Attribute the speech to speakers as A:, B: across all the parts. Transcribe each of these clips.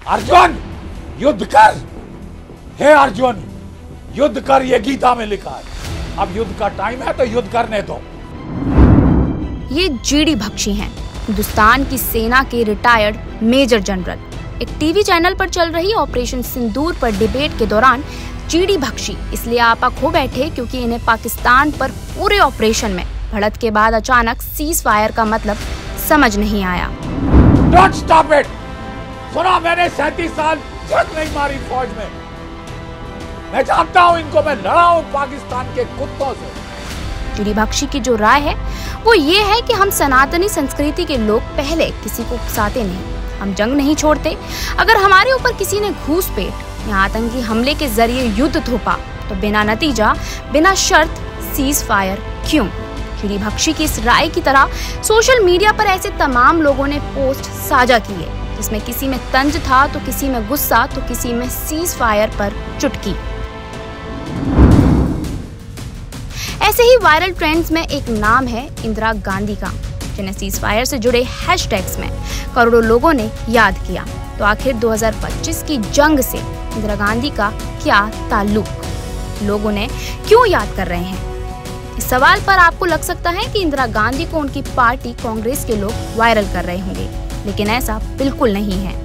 A: अर्जुन युद्ध कर, हे अर्जुन युद्ध कर, ये गीता में लिखा है। अब युद्ध का टाइम है तो युद्ध करने दो।
B: ये जीडी बख्शी हैं, हिंदुस्तान की सेना के रिटायर्ड मेजर जनरल। एक टीवी चैनल पर चल रही ऑपरेशन सिंदूर पर डिबेट के दौरान जीडी बख्शी इसलिए आपा खो बैठे क्योंकि इन्हें पाकिस्तान पर पूरे ऑपरेशन में बढ़त के बाद अचानक सीज फायर का मतलब समझ नहीं आया।
A: Don't stop it! सुना, मैंने 37 साल जंग नहीं मारी फौज में। मैं जानता हूं इनको, मैं लड़ा हूं पाकिस्तान के कुत्तों से।
B: जीडी बख्शी की जो राय है वो ये है कि हम सनातनी संस्कृति के लोग पहले किसी को उकसाते नहीं, हम जंग नहीं छोड़ते। अगर हमारे ऊपर किसी ने घूसपेट या आतंकी हमले के जरिए युद्ध थोपा तो बिना नतीजा, बिना शर्त सीज फायर क्यों? जीडी बख्शी की इस राय की तरह सोशल मीडिया पर ऐसे तमाम लोगों ने पोस्ट साझा किए जिसमें किसी में तंज था तो किसी में गुस्सा तो किसी में सीज फायर पर चुटकी। ऐसे ही वायरल ट्रेंड्स में एक नाम है इंदिरा गांधी का, जिन्हें सीज फायर से जुड़े हैशटैग्स में करोड़ों लोगों ने याद किया। तो आखिर 2025 की जंग से इंदिरा गांधी का क्या ताल्लुक? लोगों ने क्यों याद कर रहे हैं? इस सवाल पर आपको लग सकता है कि इंदिरा गांधी को उनकी पार्टी कांग्रेस के लोग वायरल कर रहे होंगे, लेकिन ऐसा बिल्कुल नहीं है।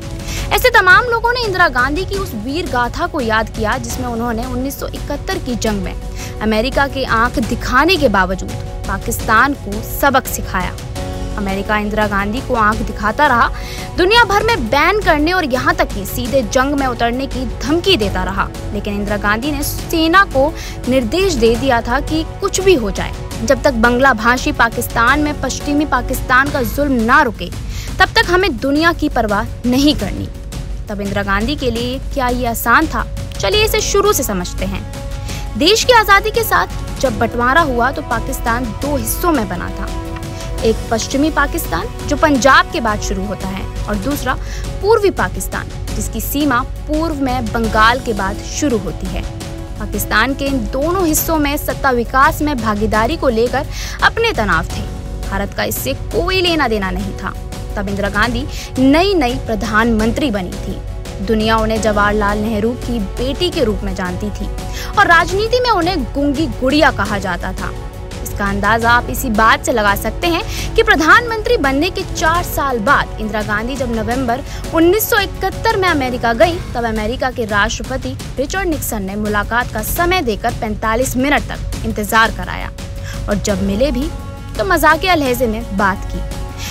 B: ऐसे तमाम लोगों ने इंदिरा गांधी की उस वीर गाथा को याद किया जिसमें उन्होंने 1971 की जंग में अमेरिका की आंख दिखाने के बावजूद पाकिस्तान को सबक सिखाया। अमेरिका इंदिरा गांधी को आंख दिखाता रहा, दुनिया भर में बैन करने और यहाँ तक कि सीधे जंग में उतरने की धमकी देता रहा, लेकिन इंदिरा गांधी ने सेना को निर्देश दे दिया था कि कुछ भी हो जाए, जब तक बांग्ला भाषी पाकिस्तान में पश्चिमी पाकिस्तान का जुल्म ना रुके तब तक हमें दुनिया की परवाह नहीं करनी। तब इंदिरा गांधी के लिए क्या ये आसान था? चलिए इसे शुरू से समझते हैं। देश की आजादी के साथ जब बंटवारा हुआ तो पाकिस्तान दो हिस्सों में बना था, एक पश्चिमी पाकिस्तान जो पंजाब के बाद शुरू होता है और दूसरा पूर्वी पाकिस्तान जिसकी सीमा पूर्व में बंगाल के बाद शुरू होती है। पाकिस्तान के इन दोनों हिस्सों में सत्ता विकास में भागीदारी को लेकर अपने तनाव थे। भारत का इससे कोई लेना देना नहीं था। तब इंदिरा गांधी नई प्रधानमंत्री बनी थी। दुनिया उन्हें जवाहरलाल नेहरू की बेटी के रूप में जानती थी और राजनीति में उन्हें गूंगी गुड़िया कहा जाता था। इसका अंदाजा आप इसी बात से लगा सकते हैं कि प्रधानमंत्री बनने के 4 साल बाद इंदिरा गांधी जब नवंबर 1971 में अमेरिका गई, तब अमेरिका के राष्ट्रपति रिचर्ड निक्सन ने मुलाकात का समय देकर 45 मिनट तक इंतजार कराया और जब मिले भी तो मजाकिया लहजे में बात की।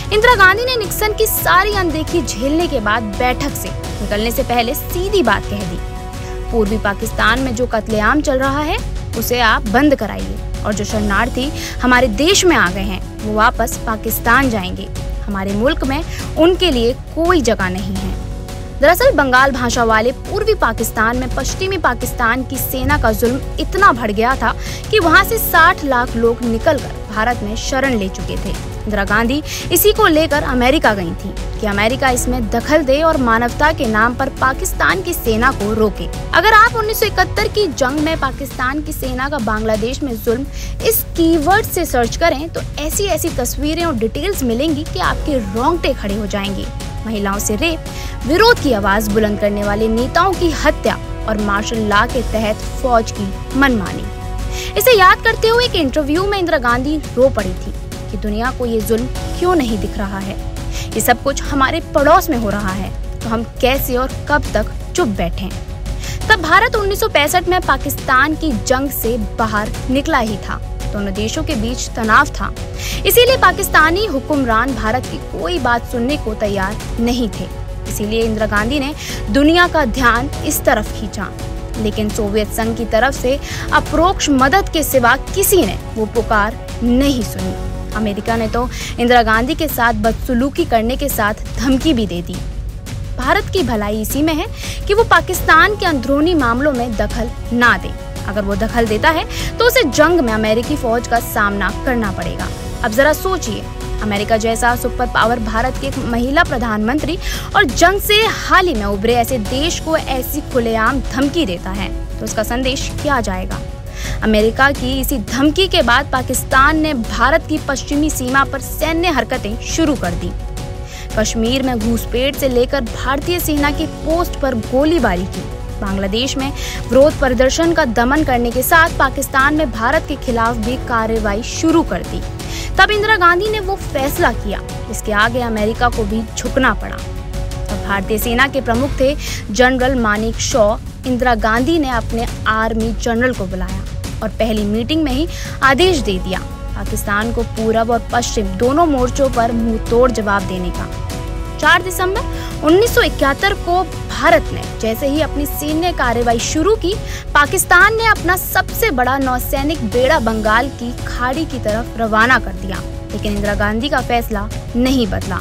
B: इंदिरा गांधी ने निक्सन की सारी अनदेखी झेलने के बाद बैठक से निकलने से पहले सीधी बात कह दी, पूर्वी पाकिस्तान में जो कत्लेआम चल रहा है उसे आप बंद कराइए और जो शरणार्थी हमारे देश में आ गए हैं वो वापस पाकिस्तान जाएंगे। हमारे मुल्क में उनके लिए कोई जगह नहीं है। दरअसल बंगाल भाषा वाले पूर्वी पाकिस्तान में पश्चिमी पाकिस्तान की सेना का जुल्म इतना बढ़ गया था कि वहां से 60 लाख लोग निकलकर भारत में शरण ले चुके थे। इंदिरा गांधी इसी को लेकर अमेरिका गई थी कि अमेरिका इसमें दखल दे और मानवता के नाम पर पाकिस्तान की सेना को रोके। अगर आप 1971 की जंग में पाकिस्तान की सेना का बांग्लादेश में जुल्म इस कीवर्ड से सर्च करें तो ऐसी तस्वीरें और डिटेल्स मिलेंगी कि आपके रोंगटे खड़े हो जाएंगे। महिलाओं से रेप, विरोध की आवाज बुलंद करने वाले नेताओं की हत्या और मार्शल लॉ के तहत फौज की मनमानी। इसे याद करते हुए एक इंटरव्यू में इंदिरा गांधी रो पड़ी थी कि दुनिया को ये जुल्म क्यों नहीं दिख रहा है, ये सब कुछ हमारे पड़ोस में हो रहा है, तो हम कैसे और कब तक चुप बैठें। तब भारत 1965 में पाकिस्तान की जंग से बाहर निकला ही था। दोनों देशों के बीच तनाव था, इसीलिए पाकिस्तानी हुक्मरान भारत की कोई बात सुनने को तैयार नहीं थे। इसीलिए इंदिरा गांधी ने दुनिया का ध्यान इस तरफ खींचा, लेकिन सोवियत संघ की तरफ से अप्रोक्ष मदद के सिवा किसी ने वो पुकार नहीं सुनी। अमेरिका ने तो इंदिरा गांधी के साथ बदसलूकी करने के साथ धमकी भी दे दी। भारत की भलाई इसी में है कि वो पाकिस्तान के अंदरूनी मामलों में दखल ना दे। अगर वो दखल देता है तो उसे जंग में अमेरिकी फौज का सामना करना पड़ेगा। अब जरा सोचिए, अमेरिका जैसा सुपर पावर भारत की एक महिला प्रधानमंत्री और जंग से हाल ही में उभरे ऐसे देश को ऐसी खुलेआम धमकी देता है तो उसका संदेश क्या जाएगा? अमेरिका की इसी धमकी के बाद पाकिस्तान ने भारत की पश्चिमी सीमा पर सैन्य हरकतें शुरू कर दी। कश्मीर में घुसपैठ से लेकर भारतीय सेना की पोस्ट पर गोलीबारी की। बांग्लादेश में विरोध प्रदर्शन का दमन करने के साथ पाकिस्तान में भारत के खिलाफ भी कार्रवाई शुरू कर दी। तब इंदिरा गांधी ने वो फैसला किया जिसके आगे अमेरिका को भी झुकना पड़ा। तब भारतीय सेना के प्रमुख थे जनरल मानेक शॉ। इंदिरा गांधी ने अपने आर्मी जनरल को बुलाया और पहली मीटिंग में ही आदेश दे दिया पाकिस्तान को पूरब और पश्चिम दोनों मोर्चों पर मुंहतोड़ जवाब देने का। 4 दिसंबर 1971 को भारत ने जैसे ही अपनी सैन्य कार्रवाई शुरू की, पाकिस्तान ने अपना सबसे बड़ा नौसैनिक बेड़ा बंगाल की खाड़ी की तरफ रवाना कर दिया। लेकिन इंदिरा गांधी का फैसला नहीं बदला।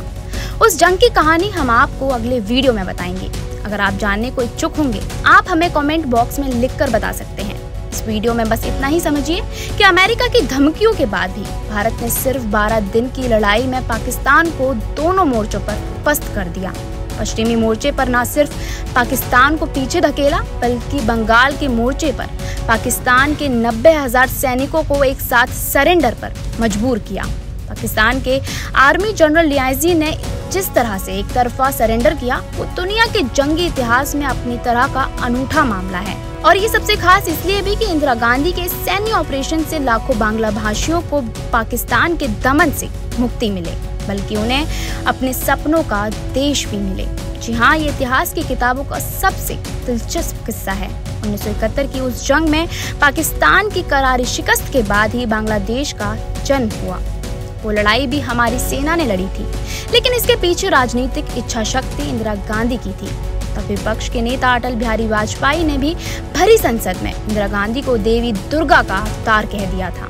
B: उस जंग की कहानी हम आपको अगले वीडियो में बताएंगे। अगर आप जानने को इच्छुक होंगे, आप हमें कमेंट बॉक्स में लिखकर बता सकते हैं। इस वीडियो में बस इतना ही समझिए कि अमेरिका की धमकियों के बाद भी भारत ने सिर्फ 12 दिन की लड़ाई में पाकिस्तान को दोनों मोर्चों पर पस्त कर दिया। पश्चिमी मोर्चे पर न सिर्फ पाकिस्तान को पीछे धकेला, बल्कि बंगाल के मोर्चे पर पाकिस्तान के 90,000 सैनिकों को एक साथ सरेंडर पर मजबूर किया। पाकिस्तान के आर्मी जनरल लियाजी ने जिस तरह से एक तरफा सरेंडर किया, वो दुनिया के जंगी इतिहास में अपनी तरह का अनूठा मामला है। और ये सबसे खास इसलिए भी कि इंदिरा गांधी के सैन्य ऑपरेशन से लाखों बांग्ला भाषियों को पाकिस्तान के दमन से मुक्ति मिले, बल्कि उन्हें अपने सपनों का देश भी मिले। जी हाँ, ये इतिहास की किताबों का सबसे दिलचस्प किस्सा है। 1971 की उस जंग में पाकिस्तान की करारी शिकस्त के बाद ही बांग्लादेश का जन्म हुआ। वो लड़ाई भी हमारी सेना ने लड़ी थी, लेकिन इसके पीछे राजनीतिक इच्छा शक्ति इंदिरा गांधी की थी। तब विपक्ष के नेता अटल बिहारी वाजपेयी ने भी भरी संसद में इंदिरा गांधी को देवी दुर्गा का अवतार कह दिया था।